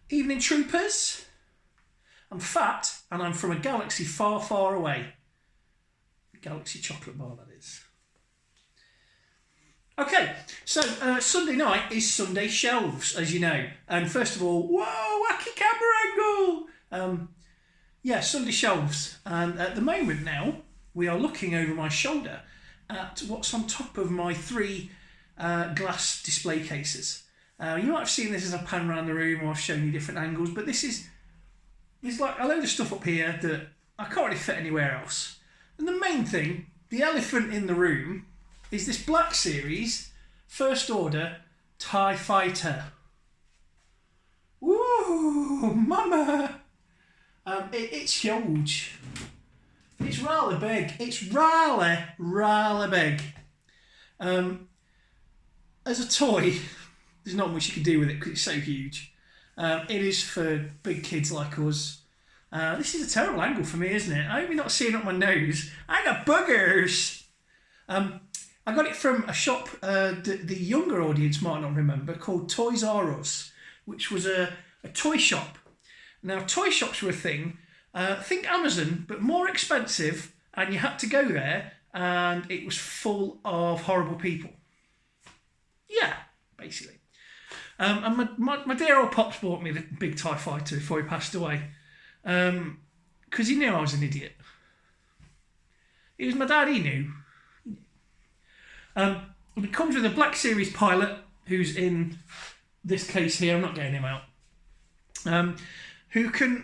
Evening troopers. I'm fat and I'm from a galaxy far, far away. Galaxy chocolate bar, that is. Okay, so Sunday night is Sunday Shelves, as you know. And first of all, whoa, wacky camera angle! Sunday Shelves. And at the moment now, we are looking over my shoulder at what's on top of my three glass display cases. You might have seen this as I pan around the room, or I've shown you different angles, but there's like a load of stuff up here that I can't really fit anywhere else. And the main thing, the elephant in the room, is this Black Series First Order TIE Fighter. Woo, mama! It's huge. It's rather big. It's rather big. As a toy, there's not much you can do with it because it's so huge. It is for big kids like us. This is a terrible angle for me, isn't it? I hope you're not seeing up my nose. I got boogers. I got it from a shop the younger audience might not remember, called Toys R Us, which was a toy shop. Now, toy shops were a thing. Think Amazon, but more expensive, and you had to go there, and it was full of horrible people. Yeah, basically. And my dear old pops bought me the big TIE Fighter before he passed away, because he knew I was an idiot. It was my dad, he knew. It comes with a Black Series pilot, who's in this case here, I'm not getting him out, who can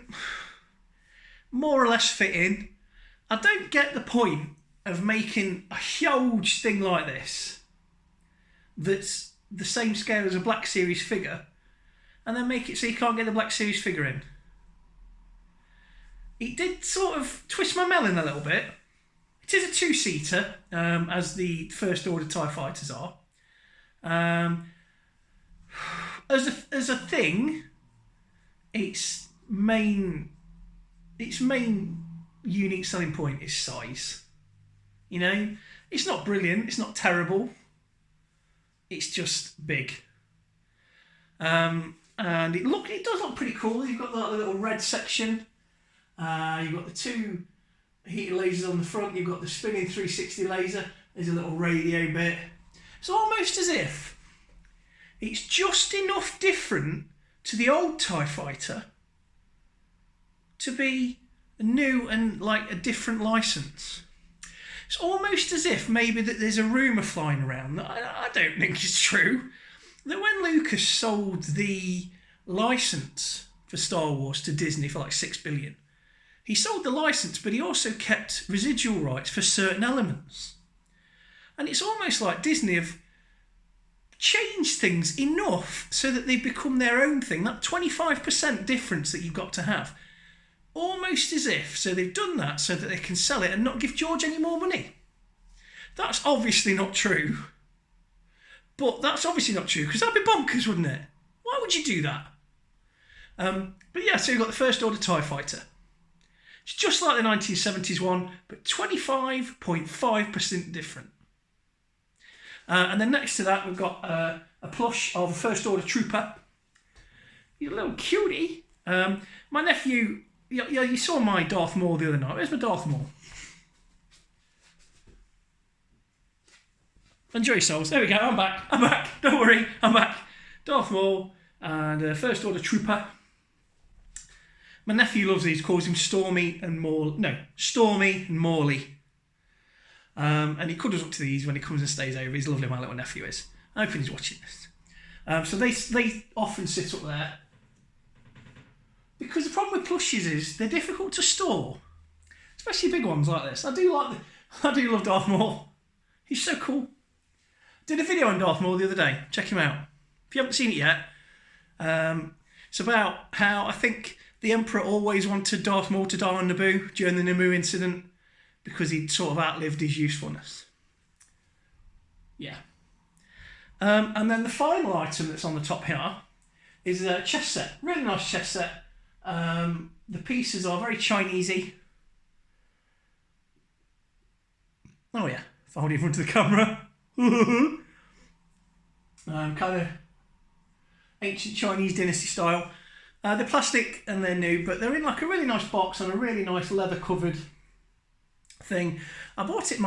more or less fit in. I don't get the point of making a huge thing like this that's the same scale as a Black Series figure and then make it so you can't get the Black Series figure in. It did sort of twist my melon a little bit. It is a two-seater, as the First Order TIE Fighters are. As a thing, its main unique selling point is size. You know, it's not brilliant, it's not terrible. It's just big. And it does look pretty cool. You've got that little red section. You've got the two heater lasers on the front. You've got the spinning 360 laser. There's a little radio bit. It's almost as if it's just enough different to the old TIE Fighter to be new and like a different license. It's almost as if maybe that there's a rumour flying around that I don't think is true, that when Lucas sold the licence for Star Wars to Disney for like $6 billion, he sold the licence, but he also kept residual rights for certain elements. And it's almost like Disney have changed things enough so that they've become their own thing. That 25% difference that you've got to have. Almost as if, so they've done that so that they can sell it and not give George any more money. That's obviously not true. But that's obviously not true, because that'd be bonkers, wouldn't it? Why would you do that? But yeah, so you've got the First Order TIE Fighter. It's just like the 1970s one, but 25.5% different. And then next to that, we've got a plush of a First Order Trooper. He's a little cutie. My nephew, you saw my Darth Maul the other night. Where's my Darth Maul? Enjoy yourselves. There we go. I'm back. Don't worry. I'm back. Darth Maul and First Order Trooper. My nephew loves these. Calls him Stormy and Morley. And he cuddles up to these when he comes and stays over. He's lovely, my little nephew is. I'm hoping he's watching this. So they often sit up there. Because the problem with plushies is they're difficult to store. Especially big ones like this. I do love Darth Maul. He's so cool. Did a video on Darth Maul the other day. Check him out. If you haven't seen it yet, it's about how I think the Emperor always wanted Darth Maul to die on Naboo during the Naboo incident because he'd sort of outlived his usefulness. Yeah. And then the final item that's on the top here is a chess set. Really nice chess set. The pieces are very Chinesey. Oh yeah, if I hold it in front of the camera. Kind of ancient Chinese dynasty style. They're plastic and they're new, but they're in like a really nice box on a really nice leather covered thing. I bought it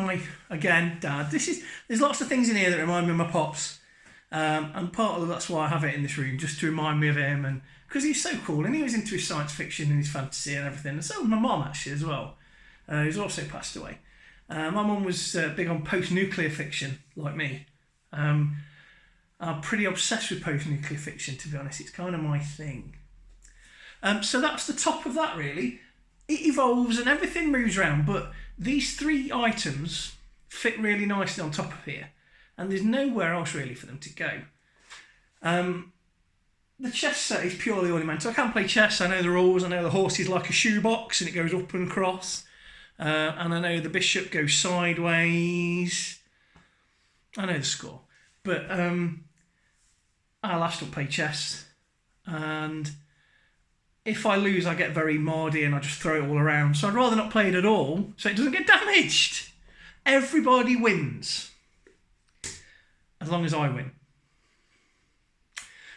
again, Dad. There's lots of things in here that remind me of my pops, and part of that's why I have it in this room, just to remind me of him, and because he's so cool and he was into his science fiction and his fantasy and everything. And so was my mum actually as well, who's also passed away. My mum was big on post-nuclear fiction, like me. I'm pretty obsessed with post-nuclear fiction, to be honest. It's kind of my thing. So that's the top of that, really. It evolves and everything moves around, but these 3 items fit really nicely on top of here, and there's nowhere else really for them to go. The chess set is purely ornamental. I can't play chess. I know the rules. I know the horse is like a shoebox and it goes up and across. And I know the bishop goes sideways. I know the score. But I'll still play chess. And if I lose, I get very mardy and I just throw it all around. So I'd rather not play it at all so it doesn't get damaged. Everybody wins. As long as I win.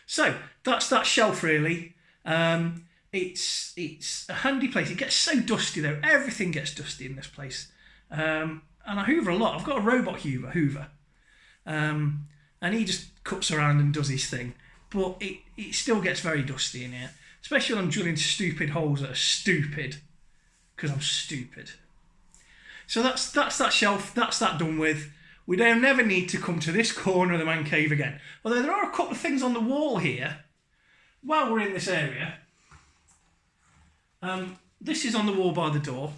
So that's that shelf really. It's a handy place. It gets so dusty though. Everything gets dusty in this place. And I hoover a lot. I've got a robot hoover. And he just cuts around and does his thing. But it still gets very dusty in here. Especially when I'm drilling stupid holes that are stupid. Because I'm stupid. So that's that shelf. That's that done with. We don't never need to come to this corner of the man cave again. Although there are a couple of things on the wall here. While we're in this area. This is on the wall by the door.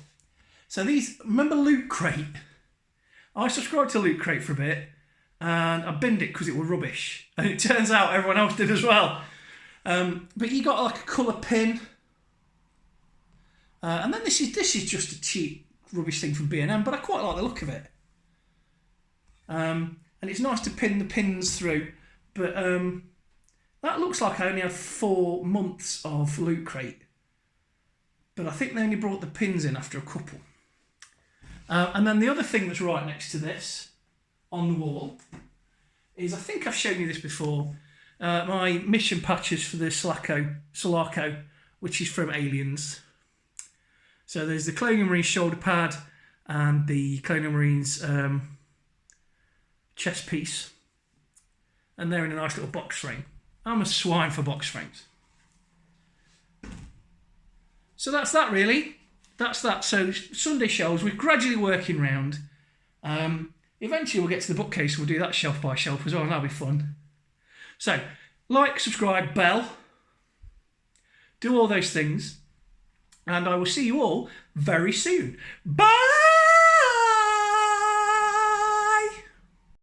So remember Loot Crate? I subscribed to Loot Crate for a bit. And I binned it because it was rubbish. And it turns out everyone else did as well. But you got like a colour pin. And then this is just a cheap rubbish thing from B&M. But I quite like the look of it. And it's nice to pin the pins through, but that looks like I only had 4 months of Loot Crate. But I think they only brought the pins in after a couple. And then the other thing that's right next to this, on the wall, is, I think I've shown you this before, my mission patches for the Sulaco, which is from Aliens. So there's the Colonial Marines shoulder pad and the Colonial Marines chest piece, and they're in a nice little box frame. I'm a swine for box frames. So that's that really. That's that. So Sunday shelves, we're gradually working round. Eventually we'll get to the bookcase, we'll do that shelf by shelf as well, and that'll be fun. So, like, subscribe, bell, do all those things, and I will see you all very soon. Bye!